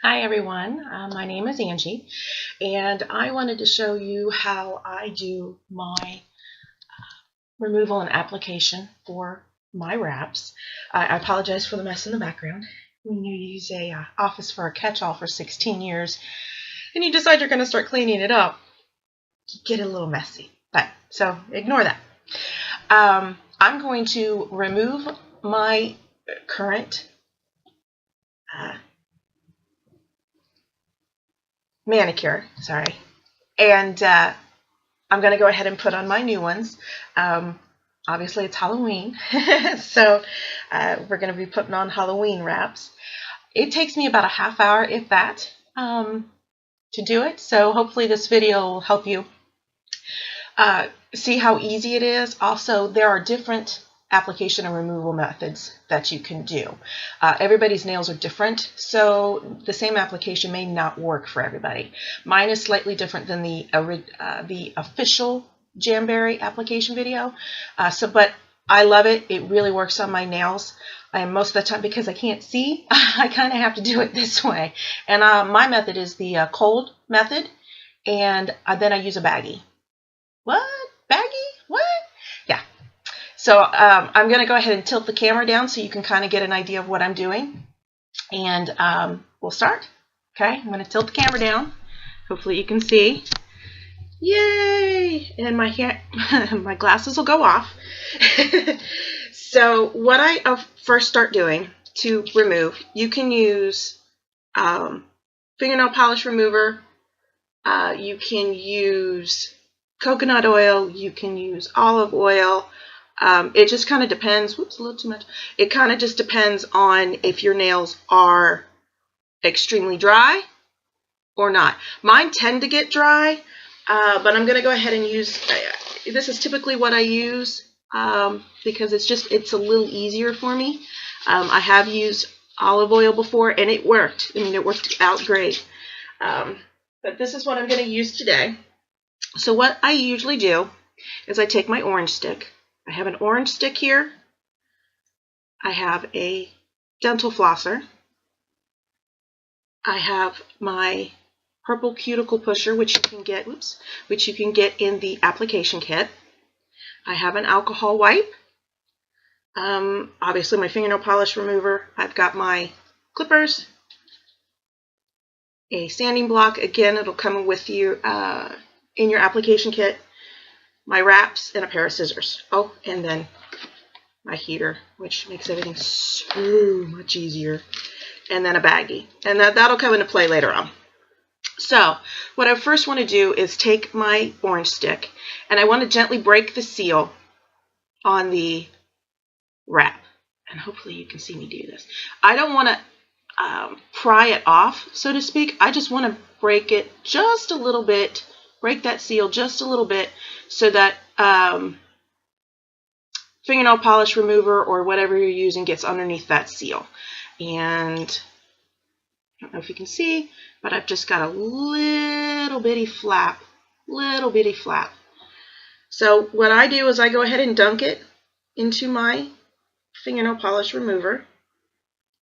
Hi everyone, my name is Angie and I wanted to show you how I do my removal and application for my wraps. I apologize for the mess in the background. When you use a office for a catch-all for 16 years and you decide you're going to start cleaning it up, you get it a little messy. So ignore that. I'm going to remove my current manicure, and I'm going to go ahead and put on my new ones. Obviously it's Halloween, so we're going to be putting on Halloween wraps. It takes me about a half hour, if that, to do it, so hopefully this video will help you see how easy it is. Also, there are different application and removal methods that you can do. Everybody's nails are different, so the same application may not work for everybody. Mine is slightly different than the official Jamberry application video, but I love it. It really works on my nails. And most of the time, because I can't see, I kind of have to do it this way. And my method is the cold method, and then I use a Baggie. What? Baggie? What? Yeah. So I'm going to go ahead and tilt the camera down so you can kind of get an idea of what I'm doing. And we'll start. Okay, I'm going to tilt the camera down. Hopefully you can see. Yay! And my hair, my glasses will go off. So what I first start doing to remove, you can use fingernail polish remover. You can use coconut oil. You can use olive oil. It just kind of depends. Whoops, a little too much. It kind of just depends on if your nails are extremely dry or not. Mine tend to get dry, but I'm going to go ahead and use, this is typically what I use because it's a little easier for me. I have used olive oil before and it worked. I mean, it worked out great. But this is what I'm going to use today. So what I usually do is I take my orange stick. I have an orange stick here. I have a dental flosser. I have my purple cuticle pusher, which you can get in the application kit. I have an alcohol wipe. Obviously my fingernail polish remover. I've got my clippers, a sanding block. Again, it'll come with you in your application kit. My wraps and a pair of scissors. Oh, and then my heater, which makes everything so much easier. And then a Baggie. And that'll come into play later on. So what I first want to do is take my orange stick and I want to gently break the seal on the wrap. And hopefully you can see me do this. I don't want to pry it off, so to speak. I just want to break it just a little bit, break that seal just a little bit so that fingernail polish remover or whatever you're using gets underneath that seal. And I don't know if you can see, but I've just got a little bitty flap. So what I do is I go ahead and dunk it into my fingernail polish remover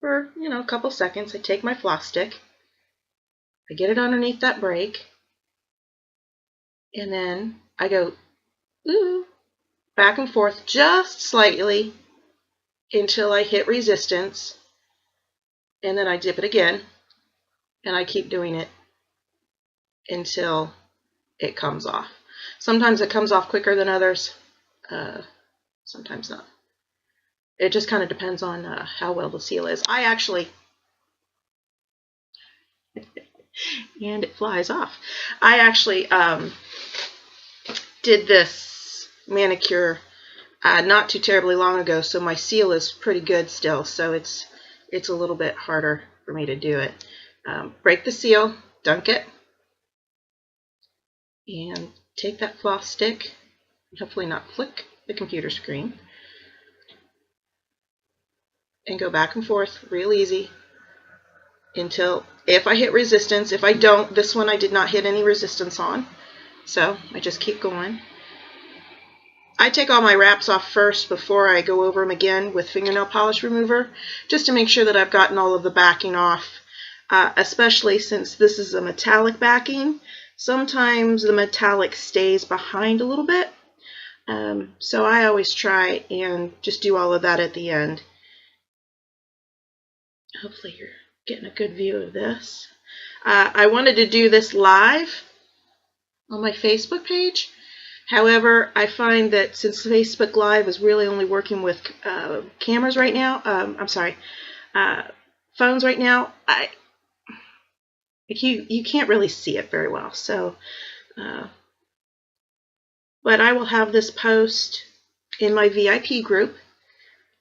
for, a couple seconds. I take my floss stick, I get it underneath that break, and then I go back and forth just slightly until I hit resistance, and then I dip it again, and I keep doing it until it comes off. Sometimes it comes off quicker than others, sometimes not. It just kind of depends on how well the seal is. I actually, and it flies off. I actually did this manicure not too terribly long ago, so my seal is pretty good still, so it's a little bit harder for me to do it. Break the seal, dunk it, and take that floss stick, hopefully not flick the computer screen, and go back and forth real easy until, if I hit resistance. If I don't, this one I did not hit any resistance on, so I just keep going. I take all my wraps off first before I go over them again with fingernail polish remover, just to make sure that I've gotten all of the backing off. especially since this is a metallic backing. Sometimes the metallic stays behind a little bit. So I always try and just do all of that at the end. Hopefully you're getting a good view of this. I wanted to do this live on my Facebook page. However, I find that since Facebook Live is really only working with cameras right now, phones right now, you can't really see it very well. So, but I will have this post in my VIP group.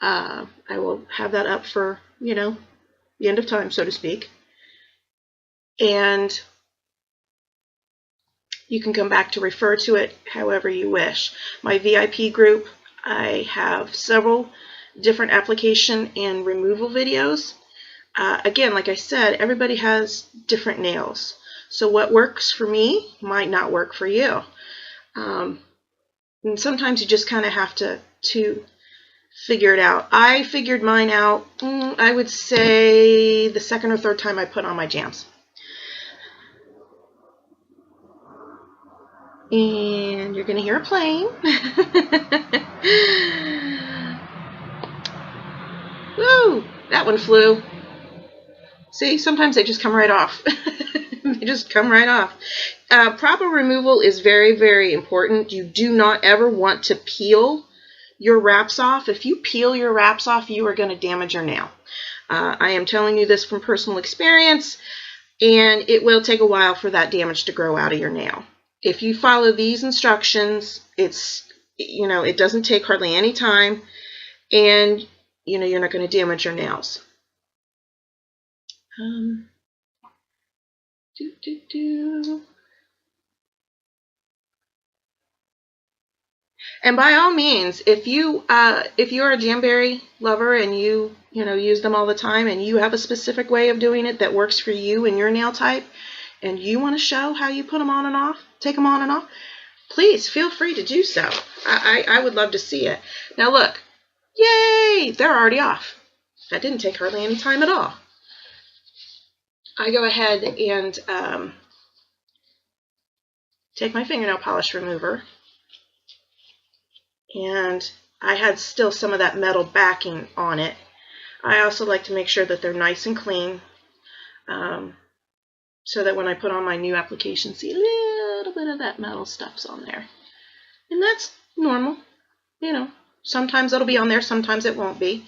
I will have that up for, you know, the end of time, so to speak. And you can come back to refer to it however you wish. My VIP group, I have several different application and removal videos. Again, like I said, everybody has different nails. So what works for me might not work for you. And sometimes you just kind of have to figure it out. I figured mine out, I would say, the second or third time I put on my jams. And you're going to hear a plane. Woo! That one flew. See, sometimes they just come right off. They just come right off. Proper removal is very, very important. You do not ever want to peel your wraps off. If you peel your wraps off, you are going to damage your nail. I am telling you this from personal experience, and it will take a while for that damage to grow out of your nail. If you follow these instructions, it doesn't take hardly any time, and you're not going to damage your nails. And by all means, if you're a Jamberry lover and you use them all the time, and you have a specific way of doing it that works for you and your nail type, and you want to show how you put them on and off, take them on and off, please feel free to do so. I would love to see it. Now look, yay, they're already off. That didn't take hardly any time at all. I go ahead and take my fingernail polish remover, and I had still some of that metal backing on it. I also like to make sure that they're nice and clean, so that when I put on my new application, see a little bit of that metal stuff's on there. And that's normal. Sometimes it'll be on there, sometimes it won't be.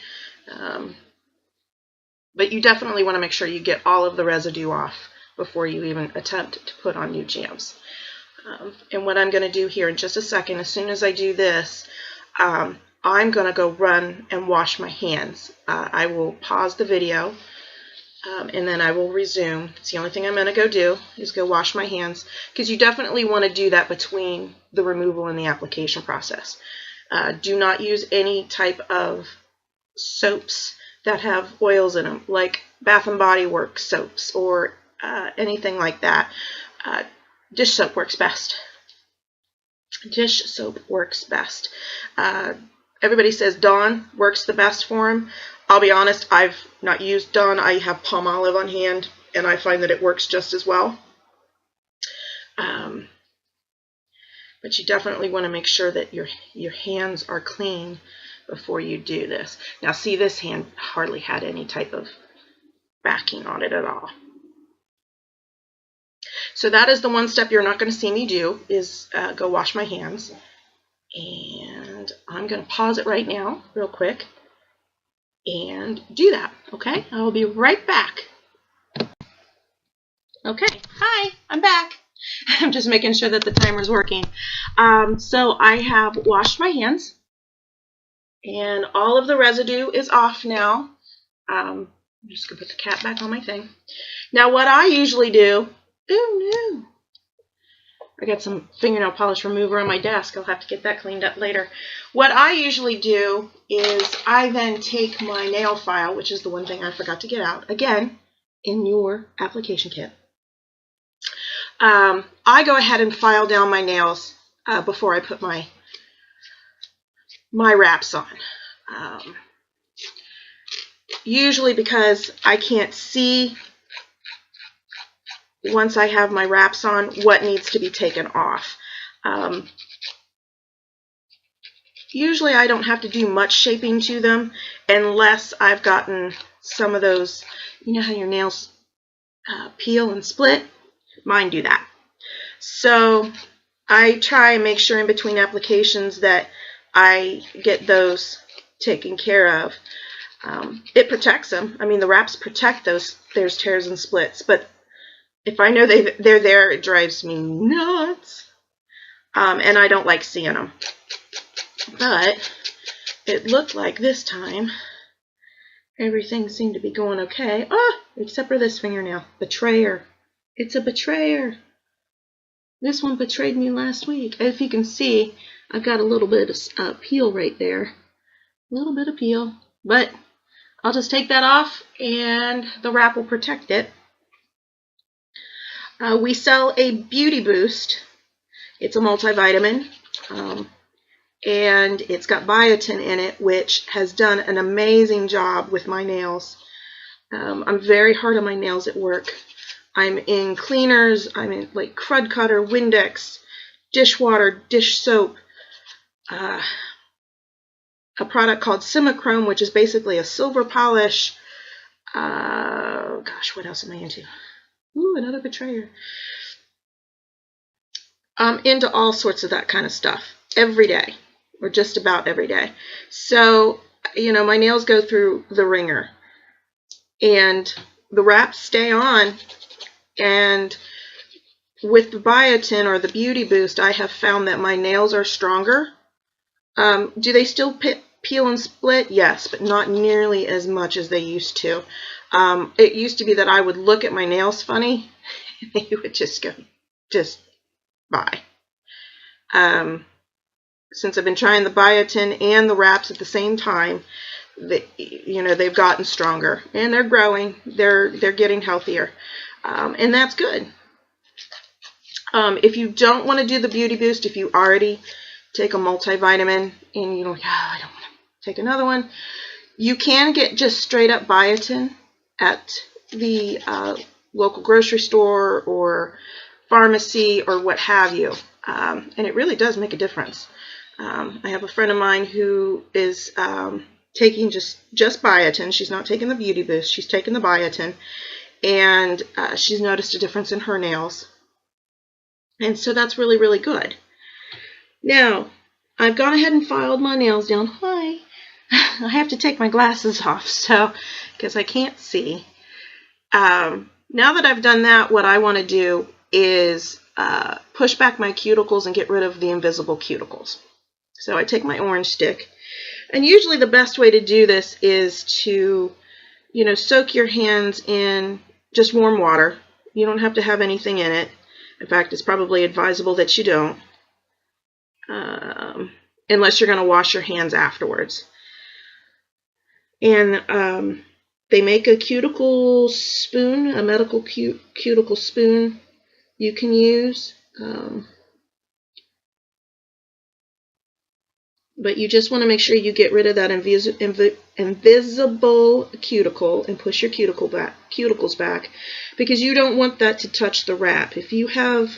But you definitely want to make sure you get all of the residue off before you even attempt to put on new jams. And what I'm going to do here in just a second, as soon as I do this, I'm going to go run and wash my hands. I will pause the video, and then I will resume. It's the only thing I'm going to go do is go wash my hands, because you definitely want to do that between the removal and the application process. Do not use any type of soaps that have oils in them, like Bath and Body Works soaps or anything like that. Dish soap works best. Dish soap works best. Everybody says Dawn works the best for them. I'll be honest, I've not used Dawn. I have Palmolive on hand, and I find that it works just as well. But you definitely want to make sure that your hands are clean before you do this. Now see, this hand hardly had any type of backing on it at all. So that is the one step you're not going to see me do, is go wash my hands. And I'm going to pause it right now real quick and do that. Okay, I will be right back. Okay, hi, I'm back. I'm just making sure that the timer's working. So I have washed my hands, and all of the residue is off now. I'm just going to put the cap back on my thing. Now what I usually do, oh no, I got some fingernail polish remover on my desk. I'll have to get that cleaned up later. What I usually do is I then take my nail file, which is the one thing I forgot to get out, again, in your application kit. I go ahead and file down my nails before I put my wraps on. Usually because I can't see once I have my wraps on, what needs to be taken off. Usually I don't have to do much shaping to them unless I've gotten some of those, you know how your nails peel and split? Mine do that. So I try and make sure in between applications that I get those taken care of. It protects them. I mean, the wraps protect those tears and splits, but if I know they're there, it drives me nuts. And I don't like seeing them. But it looked like this time everything seemed to be going okay. Except for this fingernail. Betrayer. It's a betrayer. This one betrayed me last week. If you can see, I've got a little bit of peel right there. A little bit of peel. But I'll just take that off and the wrap will protect it. We sell a Beauty Boost. It's a multivitamin. And it's got biotin in it, which has done an amazing job with my nails. I'm very hard on my nails at work. I'm in cleaners, I'm in like Crud Cutter, Windex, dishwater, dish soap, a product called Simichrome, which is basically a silver polish. Gosh, what else am I into? Ooh, another betrayer. I'm into all sorts of that kind of stuff every day, or just about every day. So, you know, my nails go through the ringer, and the wraps stay on. And with the biotin or the Beauty Boost, I have found that my nails are stronger. Do they still peel and split? Yes, but not nearly as much as they used to. It used to be that I would look at my nails funny, and they would just go, bye. Since I've been trying the biotin and the wraps at the same time, they've gotten stronger, and they're growing. They're getting healthier. And that's good. If you don't want to do the Beauty Boost, if you already take a multivitamin and you know, I don't want to take another one, you can get just straight up biotin at the local grocery store or pharmacy or what have you. And it really does make a difference. I have a friend of mine who is taking just biotin. She's not taking the Beauty Boost. She's taking the biotin. And she's noticed a difference in her nails. And so that's really, really good. Now, I've gone ahead and filed my nails down. Hi. I have to take my glasses off, because I can't see. Now that I've done that, what I want to do is push back my cuticles and get rid of the invisible cuticles. So I take my orange stick. And usually the best way to do this is to, soak your hands in just warm water. You don't have to have anything in it. In fact, it's probably advisable that you don't, unless you're going to wash your hands afterwards. And they make a cuticle spoon, a medical cuticle spoon you can use. But you just want to make sure you get rid of that invisible cuticle and push your cuticles back, because you don't want that to touch the wrap. If you have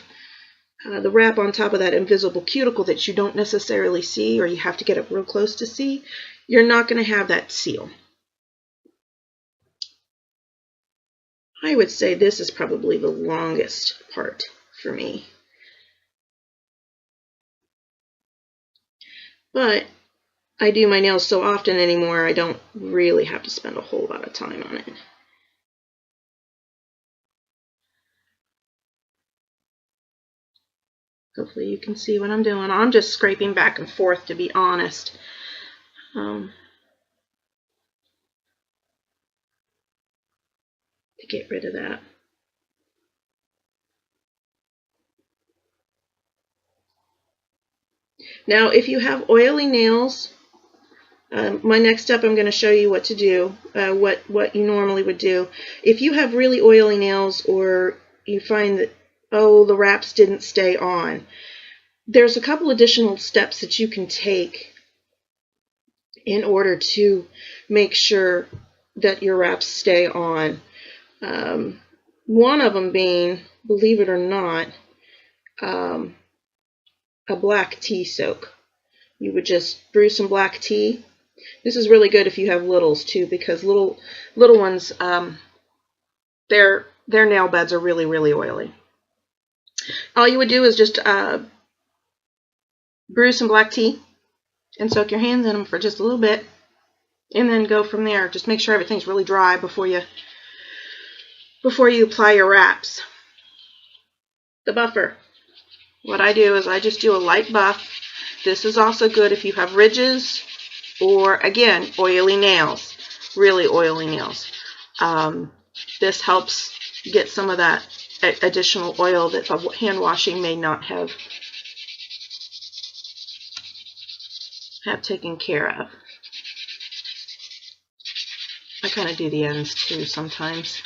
the wrap on top of that invisible cuticle that you don't necessarily see, or you have to get up real close to see, you're not going to have that seal. I would say this is probably the longest part for me. But I do my nails so often anymore, I don't really have to spend a whole lot of time on it. Hopefully you can see what I'm doing. I'm just scraping back and forth, to be honest. To get rid of that. Now, if you have oily nails, my next step, I'm going to show you what to do, what you normally would do. If you have really oily nails, or you find that, the wraps didn't stay on, there's a couple additional steps that you can take in order to make sure that your wraps stay on. One of them being, believe it or not, a black tea soak. You would just brew some black tea. This is really good if you have littles too, because little ones, their nail beds are really, really oily. All you would do is just brew some black tea and soak your hands in them for just a little bit, and then go from there. Just make sure everything's really dry before you apply your wraps. The buffer. What I do is I just do a light buff. This is also good if you have ridges or, again, oily nails, really oily nails. This helps get some of that additional oil that the hand washing may not have taken care of. I kind of do the ends too sometimes.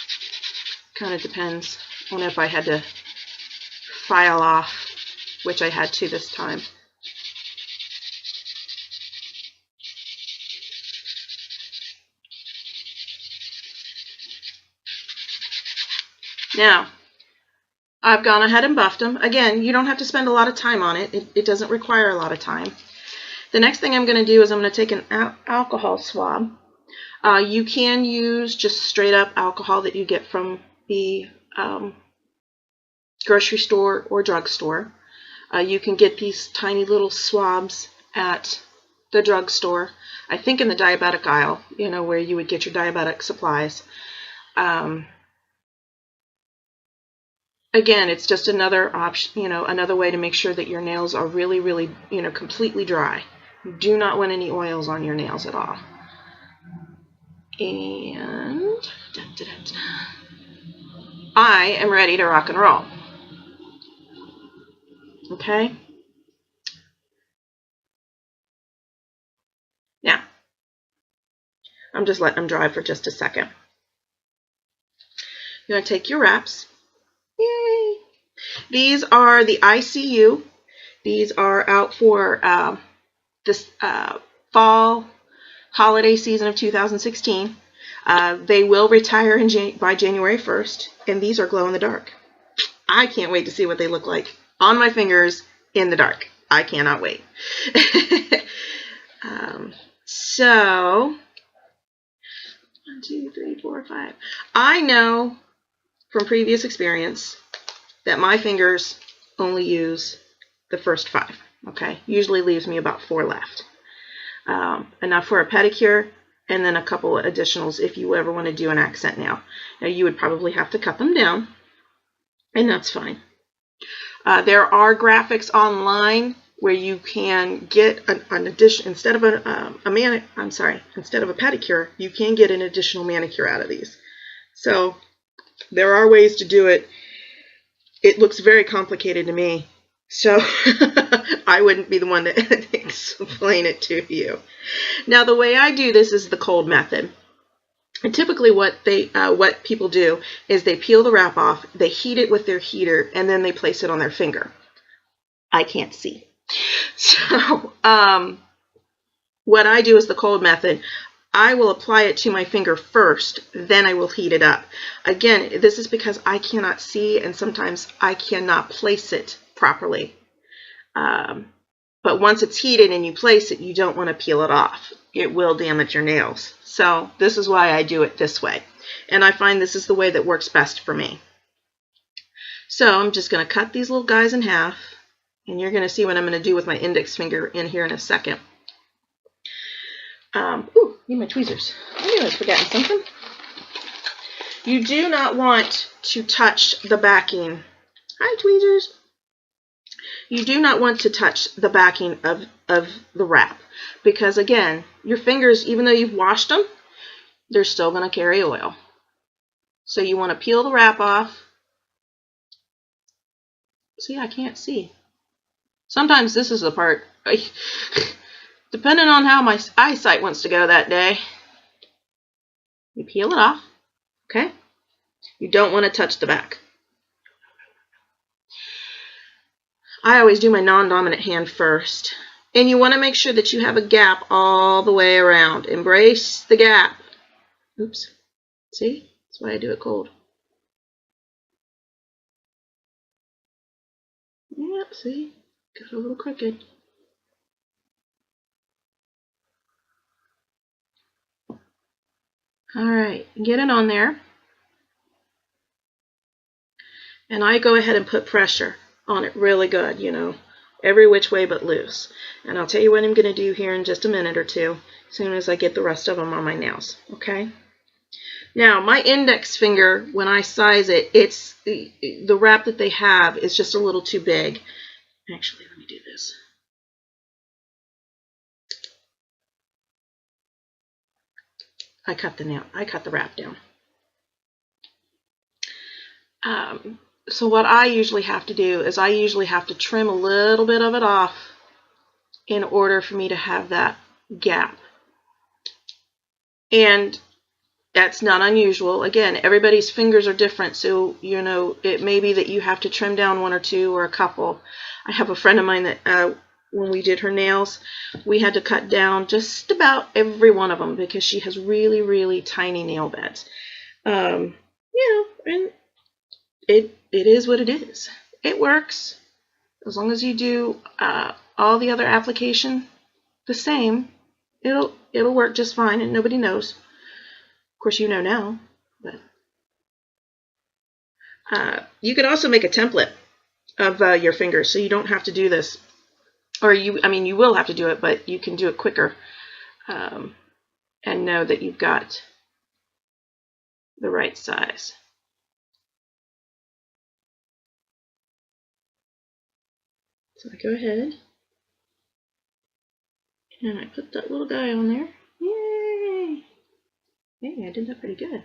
Kind of depends on if I had to file off, which I had to this time. Now, I've gone ahead and buffed them. Again, you don't have to spend a lot of time on it. It doesn't require a lot of time. The next thing I'm going to do is I'm going to take an alcohol swab. You can use just straight up alcohol that you get from the grocery store or drugstore. You can get these tiny little swabs at the drugstore. I think in the diabetic aisle, you know, where you would get your diabetic supplies. Again, it's just another option, you know, another way to make sure that your nails are really, really, you know, completely dry. You do not want any oils on your nails at all. And I am ready to rock and roll. Okay. Now, I'm just letting them dry for just a second. You're going to take your wraps. Yay! These are the ICU. These are out for this fall holiday season of 2016. They will retire by January 1st, and these are glow in the dark. I can't wait to see what they look like on my fingers in the dark. I cannot wait. So, 1, 2, 3, 4, 5. I know from previous experience that my fingers only use the first 5. Okay, usually leaves me about 4 left. Enough for a pedicure, and then a couple of additionals if you ever want to do an accent nail. Now you would probably have to cut them down, and that's fine. There are graphics online where you can get an addition instead of a pedicure, you can get an additional manicure out of these. So there are ways to do it. It looks very complicated to me, so I wouldn't be the one to explain it to you. Now, the way I do this is the cold method. And typically what people do is they peel the wrap off, they heat it with their heater, and then they place it on their finger. I can't see. So what I do is the cold method. I will apply it to my finger first, then I will heat it up. Again, this is because I cannot see, and sometimes I cannot place it properly. But once it's heated and you place it, you don't want to peel it off. It will damage your nails. So this is why I do it this way. And I find this is the way that works best for me. So I'm just going to cut these little guys in half. And you're going to see what I'm going to do with my index finger in here in a second. Ooh, need my tweezers. I knew I was forgetting something. You do not want to touch the backing. Hi, tweezers. You do not want to touch the backing of the wrap. Because, again, your fingers, even though you've washed them, they're still going to carry oil. So you want to peel the wrap off. See, I can't see. Sometimes this is the part, depending on how my eyesight wants to go that day. You peel it off, okay? You don't want to touch the back. I always do my non-dominant hand first. And you want to make sure that you have a gap all the way around. Embrace the gap. Oops. See? That's why I do it cold. Yep, see? Got a little crooked. Alright, get it on there. And I go ahead and put pressure on it really good, you know, every which way but loose. And I'll tell you what I'm going to do here in just a minute or two, as soon as I get the rest of them on my nails, okay? Now, my index finger, when I size it, it's the wrap that they have is just a little too big. Actually, let me do this. I cut the wrap down. So what I usually have to do is I usually have to trim a little bit of it off in order for me to have that gap. And that's not unusual. Again, everybody's fingers are different, so you know it may be that you have to trim down one or two or a couple. I have a friend of mine that when we did her nails, we had to cut down just about every one of them because she has really, really tiny nail beds. You know, and it is what it is. It works as long as you do all the other application the same. It'll work just fine, and nobody knows. Of course, you know now, but you could also make a template of your fingers, so you don't have to do this, or I mean, you will have to do it, but you can do it quicker, and know that you've got the right size. So I go ahead and I put that little guy on there. Yay! Hey, I did that pretty good.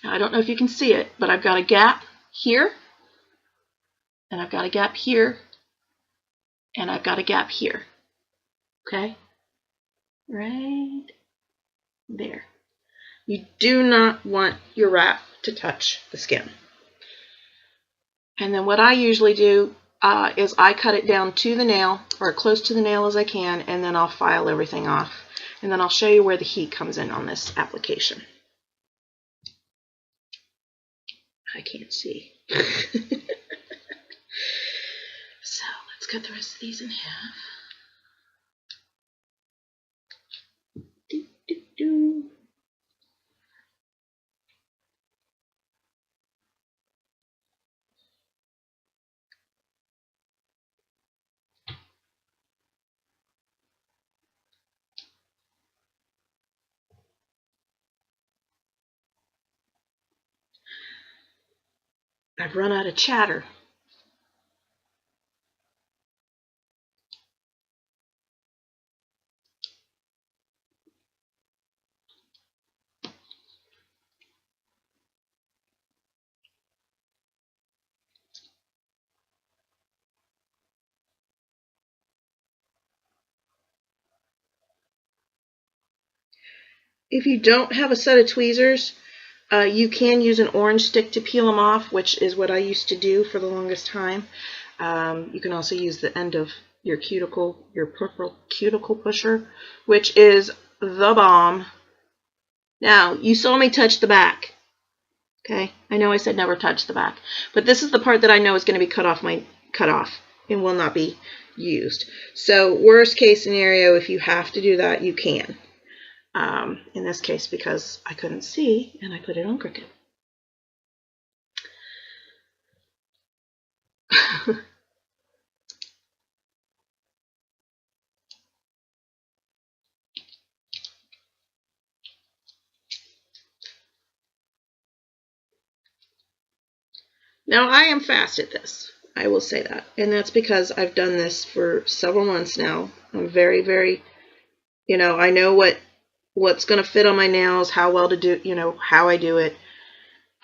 Now, I don't know if you can see it, but I've got a gap here, and I've got a gap here, and I've got a gap here. Okay? Right there. You do not want your wrap to touch the skin. And then what I usually do is I cut it down to the nail, or close to the nail as I can, and then I'll file everything off. And then I'll show you where the heat comes in on this application. I can't see. So let's cut the rest of these in half. Do, do, do. I've run out of chatter. If you don't have a set of tweezers, you can use an orange stick to peel them off, which is what I used to do for the longest time. You can also use the end of your cuticle, your purple cuticle pusher, which is the bomb. Now, you saw me touch the back. Okay, I know I said never touch the back, but this is the part that I know is going to be cut off and will not be used. So, worst case scenario, if you have to do that, you can. In this case, because I couldn't see, and I put it on crooked. Now, I am fast at this. I will say that. And that's because I've done this for several months now. I'm very, very, you know, I know what's going to fit on my nails, how well to do, you know, how I do it.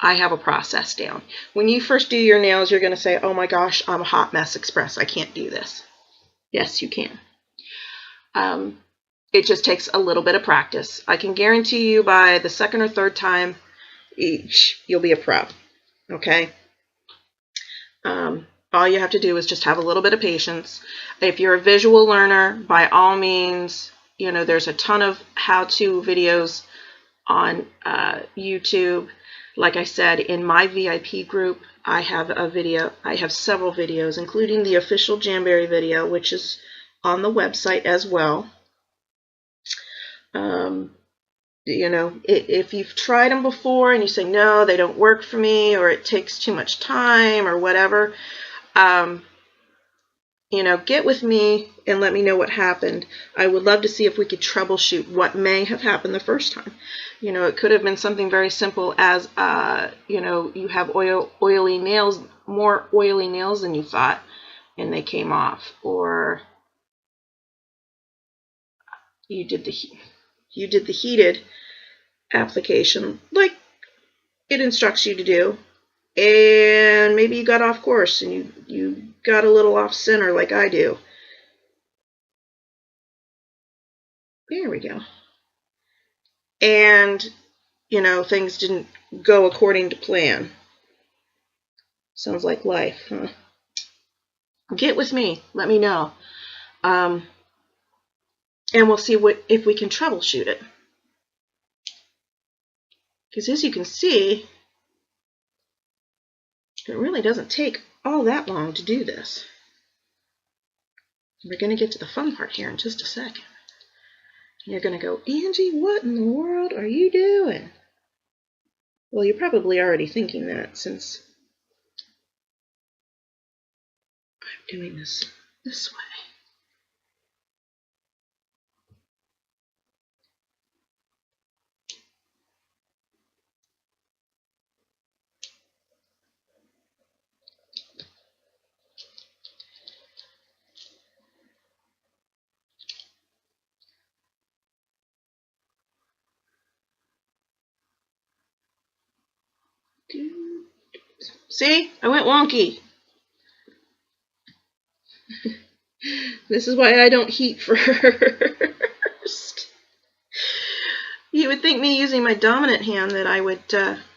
I have a process down. When you first do your nails, you're going to say, oh my gosh, I'm a hot mess express. I can't do this. Yes, you can. It just takes a little bit of practice. I can guarantee you by the second or third time each, you'll be a pro. Okay? All you have to do is just have a little bit of patience. If you're a visual learner, by all means, you know, there's a ton of how-to videos on YouTube. Like I said, in my VIP group, I have several videos, including the official Jamberry video, which is on the website as well. You know, if you've tried them before and you say, no, they don't work for me, or it takes too much time, or whatever, you know, get with me and let me know what happened. I would love to see if we could troubleshoot what may have happened the first time. You know, it could have been something very simple as, you know, you have oily nails, more oily nails than you thought, and they came off. Or you did the heated application like it instructs you to do, and maybe you got off course and you got a little off center like I do. There we go. And, you know, things didn't go according to plan. Sounds like life, huh? Get with me. Let me know. And we'll see if we can troubleshoot it. Because as you can see, it really doesn't take all that long to do this. We're going to get to the fun part here in just a second. You're going to go, Angie, what in the world are you doing? Well, you're probably already thinking that since I'm doing this way. See? I went wonky. This is why I don't heat first. You would think me using my dominant hand that I would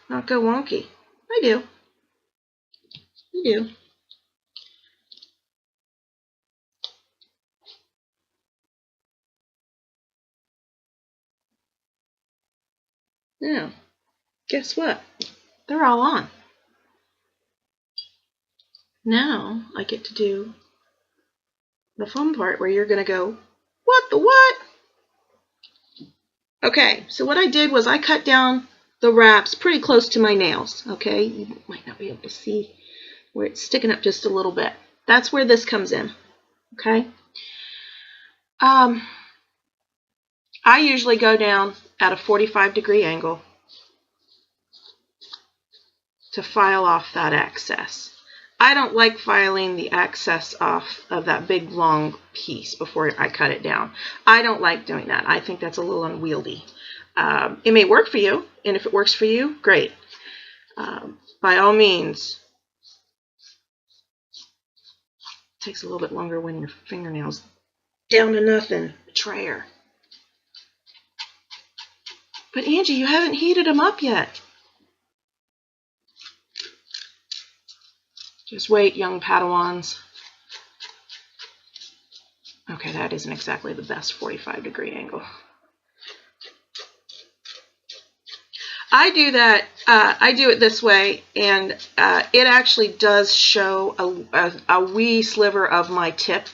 not go wonky. I do. I do. Now, guess what? They're all on. Now I get to do the fun part where you're going to go, what the what? Okay, so what I did was I cut down the wraps pretty close to my nails, okay? You might not be able to see where it's sticking up just a little bit. That's where this comes in, okay? I usually go down at a 45-degree angle to file off that excess. I don't like filing the excess off of that big long piece before I cut it down. I don't like doing that. I think that's a little unwieldy. It may work for you, and if it works for you, great. By all means, it takes a little bit longer when your fingernails down to nothing, betrayer. But Angie, you haven't heated them up yet. Just wait, young Padawans. Okay, that isn't exactly the best 45-degree angle. I do that. I do it this way, and it actually does show a wee sliver of my tip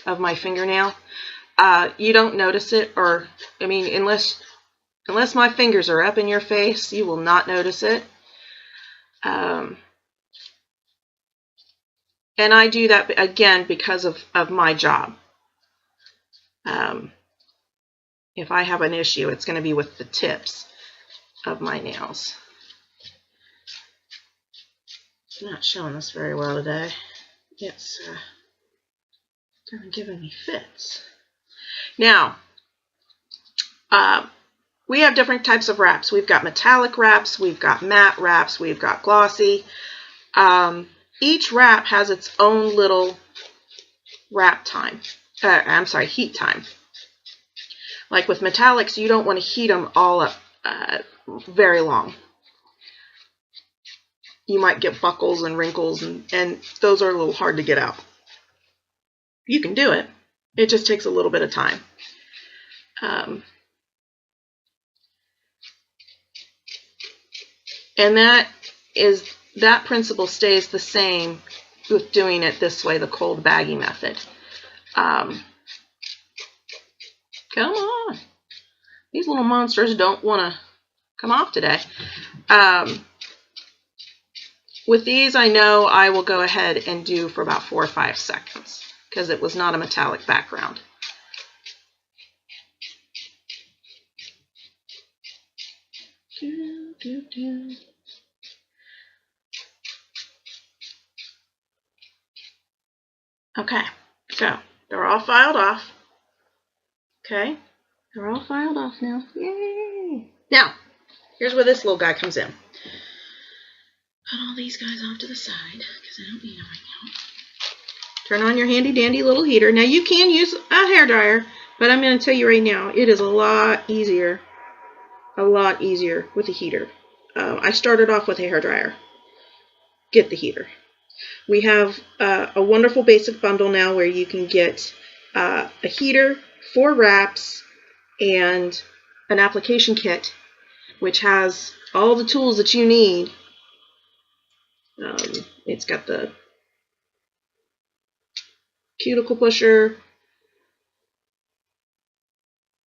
of my fingernail. You don't notice it, or I mean, unless my fingers are up in your face, you will not notice it. And I do that, again, because of my job. If I have an issue, it's going to be with the tips of my nails. It's not showing this very well today. It's not giving me fits. Now, we have different types of wraps. We've got metallic wraps, we've got matte wraps, we've got glossy. Each wrap has its own little wrap time. Heat time. Like with metallics, you don't want to heat them all up very long. You might get buckles and wrinkles, and those are a little hard to get out. You can do it. It just takes a little bit of time. And that principle stays the same with doing it this way, the cold Baggie method. Come on. These little monsters don't want to come off today. With these, I know I will go ahead and do for about 4 or 5 seconds because it was not a metallic background. Okay, so they're all filed off. Okay, they're all filed off now. Yay! Now, here's where this little guy comes in. Put all these guys off to the side because I don't need them right now. Turn on your handy dandy little heater. Now you can use a hairdryer, but I'm going to tell you right now, it is a lot easier with a heater. I started off with a hairdryer. Get the heater. We have a wonderful basic bundle now where you can get a heater, 4 wraps, and an application kit, which has all the tools that you need. It's got the cuticle pusher,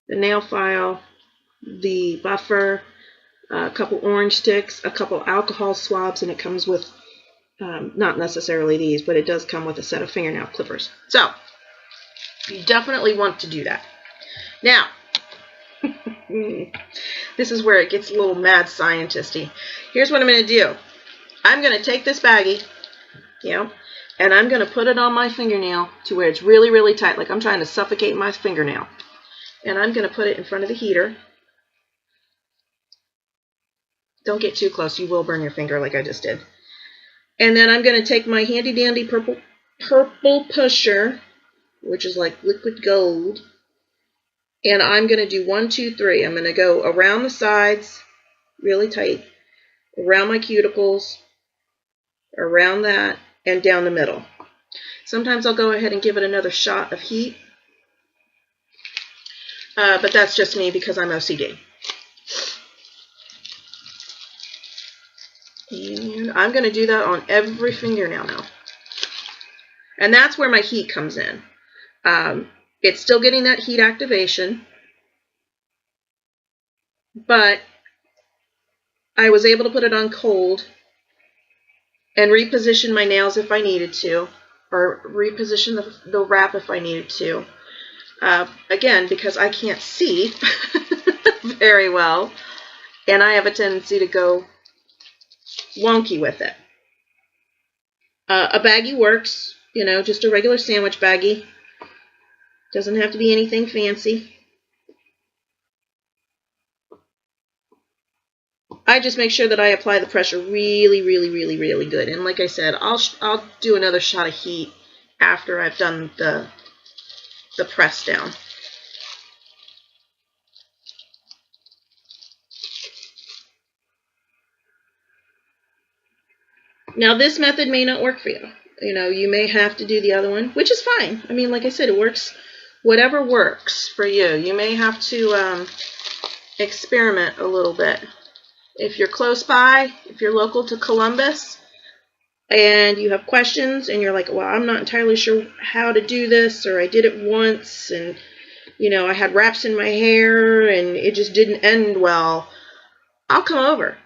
the nail file, the buffer, a couple orange sticks, a couple alcohol swabs, and it comes with, not necessarily these, but it does come with a set of fingernail clippers. So, you definitely want to do that. Now, this is where it gets a little mad scientisty. Here's what I'm going to do. I'm going to take this baggie, and I'm going to put it on my fingernail to where it's really, really tight, like I'm trying to suffocate my fingernail. And I'm going to put it in front of the heater. Don't get too close. You will burn your finger like I just did. And then I'm going to take my handy dandy purple pusher, which is like liquid gold. And I'm going to do 1, 2, 3. I'm going to go around the sides, really tight, around my cuticles, around that, and down the middle. Sometimes I'll go ahead and give it another shot of heat. But that's just me because I'm OCD. And I'm going to do that on every fingernail now. And that's where my heat comes in. It's still getting that heat activation, but I was able to put it on cold and reposition my nails if I needed to, or reposition the wrap if I needed to. Again, because I can't see very well, and I have a tendency to go wonky with it. A baggie works, just a regular sandwich baggie. Doesn't have to be anything fancy. I just make sure that I apply the pressure really, really, really, really good. And like I said, I'll do another shot of heat after I've done the press down. Now this method may not work for you. You may have to do the other one, which is fine. I mean, like I said, it works. Whatever works for you. You may have to experiment a little bit. If you're close by, if you're local to Columbus, and you have questions, and you're like, well, I'm not entirely sure how to do this, or I did it once, and, I had wraps in my hair, and it just didn't end well, I'll come over.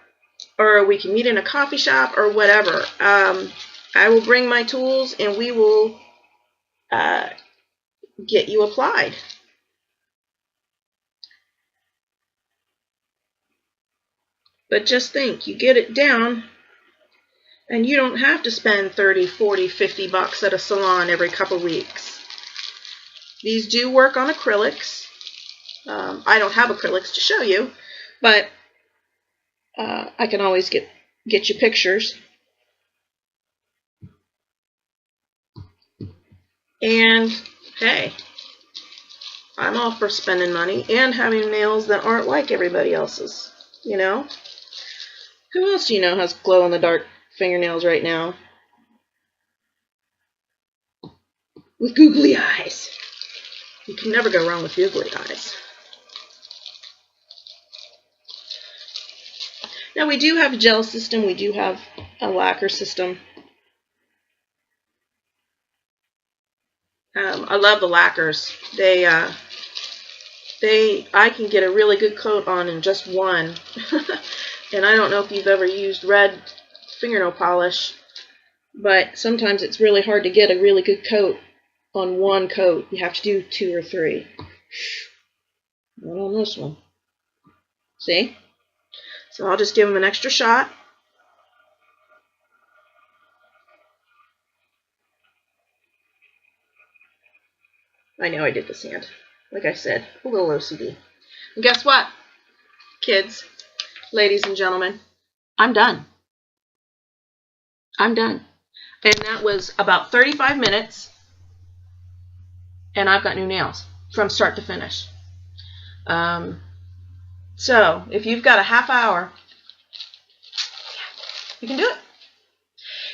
Or we can meet in a coffee shop, or whatever. I will bring my tools, and we will get you applied. But just think, you get it down, and you don't have to spend 30, 40, 50 bucks at a salon every couple weeks. These do work on acrylics. I don't have acrylics to show you, but I can always get you pictures. And hey, I'm all for spending money and having nails that aren't like everybody else's, Who else do you know has glow-in-the-dark fingernails right now? With googly eyes. You can never go wrong with googly eyes. Now we do have a gel system. We do have a lacquer system. I love the lacquers. I can get a really good coat on in just one. And I don't know if you've ever used red fingernail polish, but sometimes it's really hard to get a really good coat on one coat. You have to do 2 or 3. Not on this one. See? So I'll just give them an extra shot. I know I did this hand. Like I said, a little OCD. And guess what, kids, ladies and gentlemen? I'm done. I'm done. And that was about 35 minutes. And I've got new nails from start to finish. So if you've got a half hour, you can do it.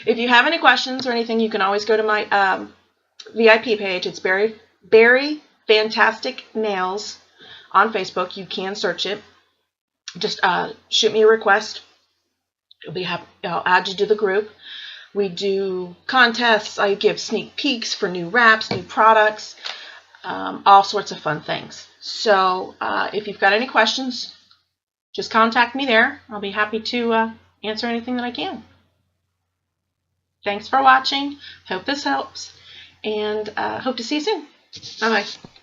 If you have any questions or anything, you can always go to my VIP page. It's Barry Fantastic Nails on Facebook. You can search it. Just shoot me a request. I'll add you to the group. We do contests. I give sneak peeks for new wraps, new products, all sorts of fun things. So if you've got any questions, just contact me there. I'll be happy to answer anything that I can. Thanks for watching. Hope this helps, and hope to see you soon. Bye-bye.